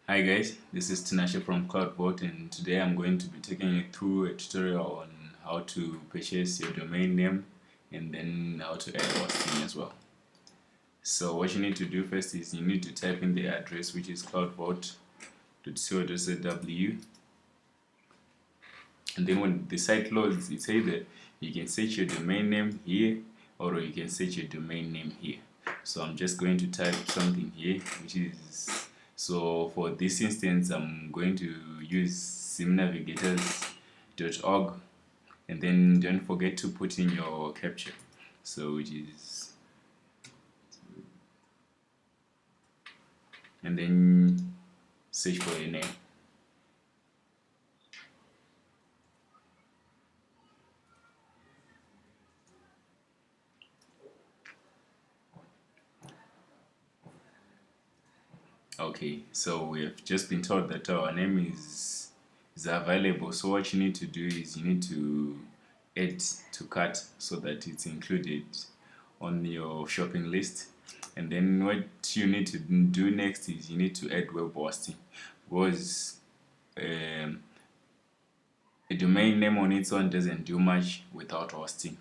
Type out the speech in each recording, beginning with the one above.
Hi guys, this is Tinashe from Cloudvault, and today I'm going to be taking you through a tutorial on how to purchase your domain name and then how to add hosting as well. So what you need to do first is you need to type in the address, which is cloudvault.co.zw, and then when the site loads, it's either you can search your domain name here or you can search your domain name here. So I'm just going to type something here, which is, so for this instance I'm going to use simnavigators.org, and then don't forget to put in your captcha, so which is, and then search for your name. Okay, so we have just been told that our name is available. So what you need to do is you need to add to cart so that it's included on your shopping list. And then what you need to do next is you need to add web hosting, because um, a domain name on its own doesn't do much without hosting.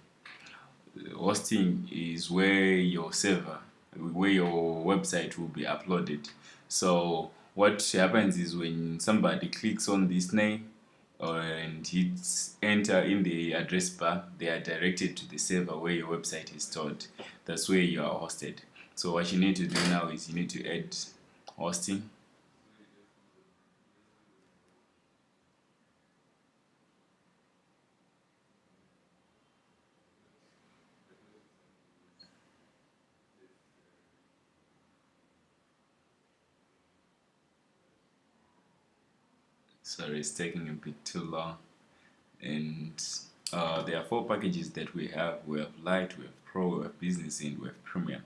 Hosting is where your server, where your website will be uploaded. So what happens is when somebody clicks on this name and hits enter in the address bar, they are directed to the server where your website is stored. That's where you are hosted. So what you need to do now is you need to add hosting. Sorry, it's taking a bit too long. And there are 4 packages that we have. We have Lite, we have Pro, we have Business, and we have Premium.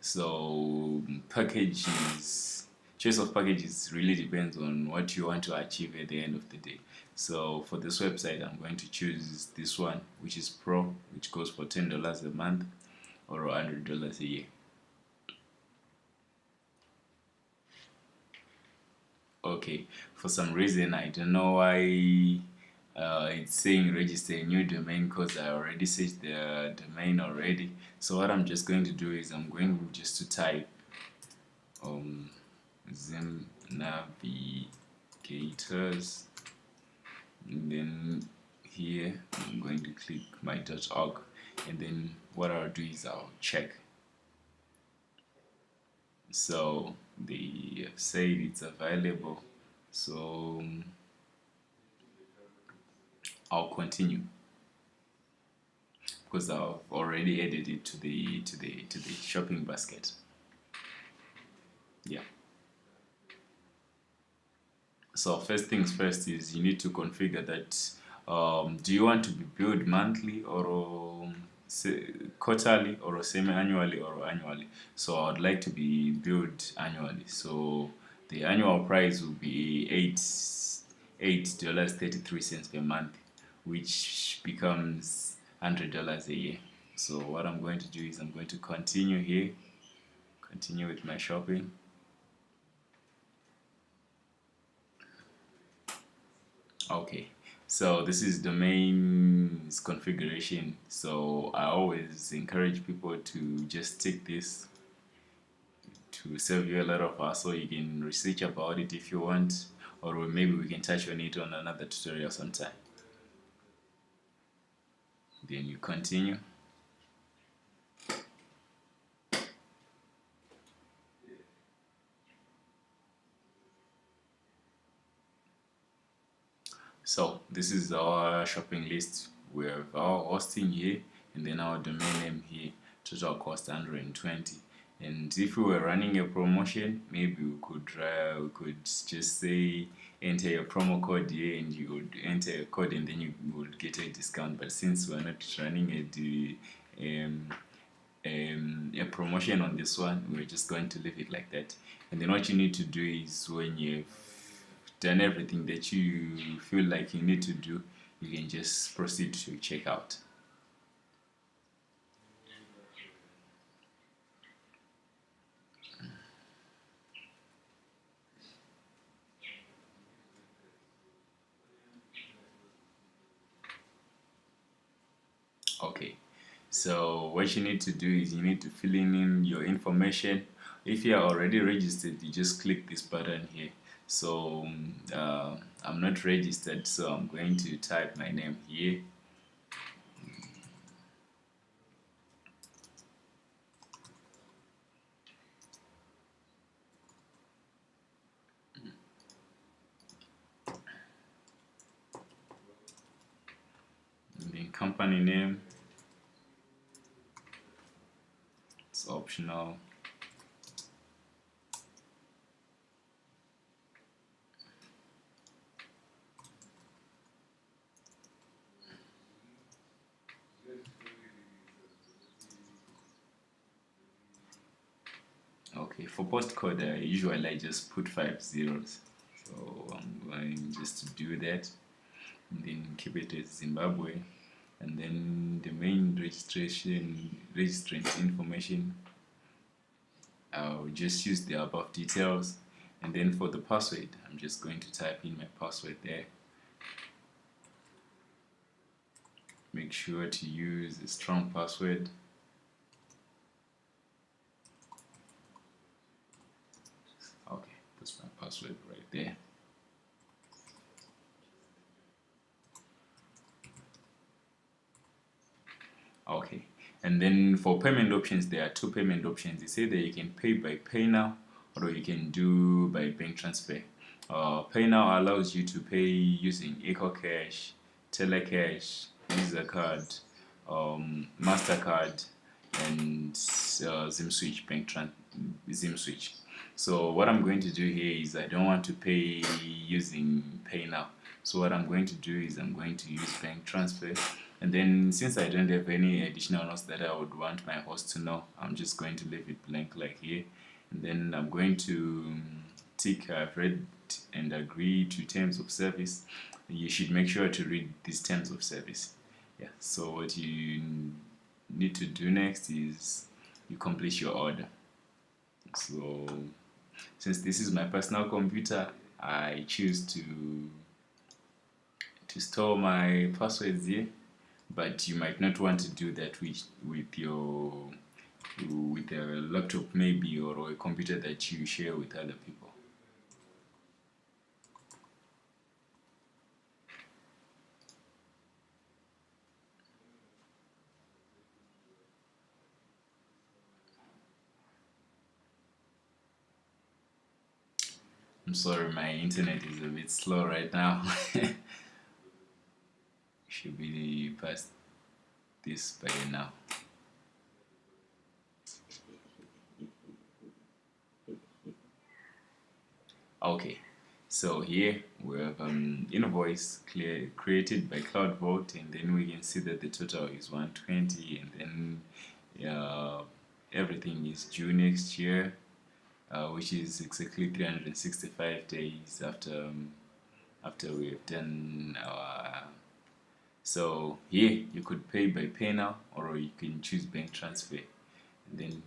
So packages, choice of packages really depends on what you want to achieve at the end of the day. So for this website, I'm going to choose this one, which is Pro, which goes for $10 a month or $100 a year. Okay, for some reason I don't know why it's saying register a new domain, because I already searched the domain already. So what I'm just going to do is I'm going just to type Zim Navigators, and then here I'm going to click my .org, and then what I'll do is I'll check. So they have said it's available, so I'll continue because I've already added it to the shopping basket. Yeah. So first things first is you need to configure that. Do you want to be billed monthly or quarterly or semi-annually or annually? So I would like to be billed annually. So the annual price will be $8.33 per month, which becomes $100 a year. So what I'm going to do is I'm going to continue here, continue with my shopping. Okay, so this is domains configuration. So I always encourage people to just take this to save you a lot of hassle. You can research about it if you want, or maybe we can touch on it on another tutorial sometime. Then you continue. So this is our shopping list. We have our hosting here and then our domain name here. Total cost 120. And if we were running a promotion, maybe we could just say enter your promo code here, and you would enter a code and then you would get a discount. But since we're not running a promotion on this one, we're just going to leave it like that. And then what you need to do is when you've done everything that you feel like you need to do, you can just proceed to checkout. So what you need to do is you need to fill in your information. If you are already registered, you just click this button here. So I'm not registered, so I'm going to type my name here. And then company name, it's optional. Okay, for postcode, usually I just put 5 zeros. So I'm going just to do that, and then keep it as Zimbabwe, and then the main registrant information, I'll just use the above details, and then for the password, I'm just going to type in my password there. Make sure to use a strong password. Okay, that's my password right there. Okay, and then for payment options, there are two payment options. They say that you can pay by PayNow or you can do by bank transfer. PayNow allows you to pay using EcoCash, Telecash, Visa card, Mastercard, and ZimSwitch ZimSwitch. So what I'm going to do here is I don't want to pay using PayNow. So what I'm going to do is I'm going to use bank transfer. And then since I don't have any additional notes that I would want my host to know, I'm just going to leave it blank like here. And then I'm going to tick I've read and agree to terms of service. You should make sure to read these terms of service. Yeah, so what you need to do next is you complete your order. So since this is my personal computer, I choose to store my passwords here, but you might not want to do that with a laptop maybe, or a computer that you share with other people. I'm sorry, my internet is a bit slow right now. Should be past this by now. Okay, so here we have invoice created by Cloudvault, and then we can see that the total is 120, and then everything is due next year, which is exactly 365 days after we have done our. So here you could pay by PayNow or you can choose bank transfer. And then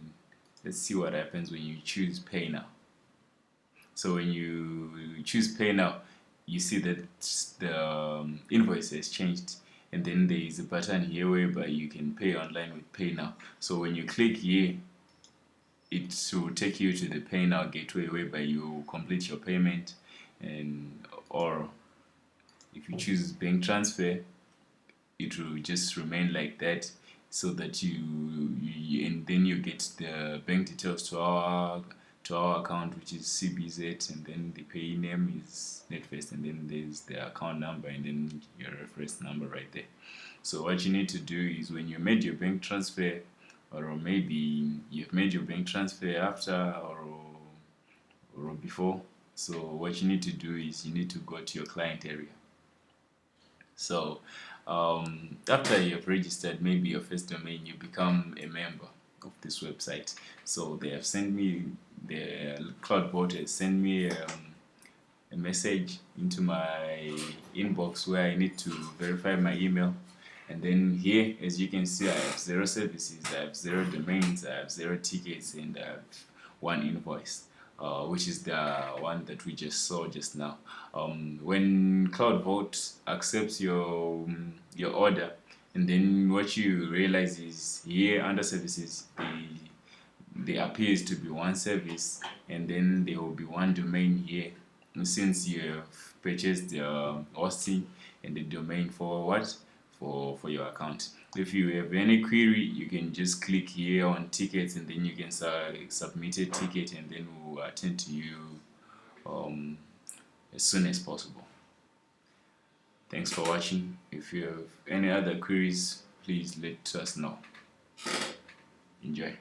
let's see what happens when you choose PayNow. So when you choose PayNow, you see that the invoice has changed, and then there is a button here whereby you can pay online with PayNow. So when you click here, it will take you to the PayNow gateway whereby you complete your payment, and or if you choose bank transfer, it will just remain like that, so that you and then you get the bank details to our account, which is CBZ, and then the pay name is NetFirst, and then there's the account number, and then your reference number right there. So what you need to do is when you made your bank transfer, or maybe you've made your bank transfer after or before, so what you need to do is you need to go to your client area. So after you have registered maybe your first domain, you become a member of this website. So they have sent me, the Cloudvault has sent me a message into my inbox where I need to verify my email. And then here, as you can see, I have 0 services, I have 0 domains, I have 0 tickets, and I have 1 invoice, which is the one that we just saw just now. When Cloudvault accepts your order, and then what you realize is here under services there appears to be one service, and then there will be one domain here. And since you have purchased the hosting and the domain for what? For your account. If you have any query, you can just click here on tickets, and then you can submit a ticket, and then we'll attend to you as soon as possible. Thanks for watching. If you have any other queries, please let us know. Enjoy.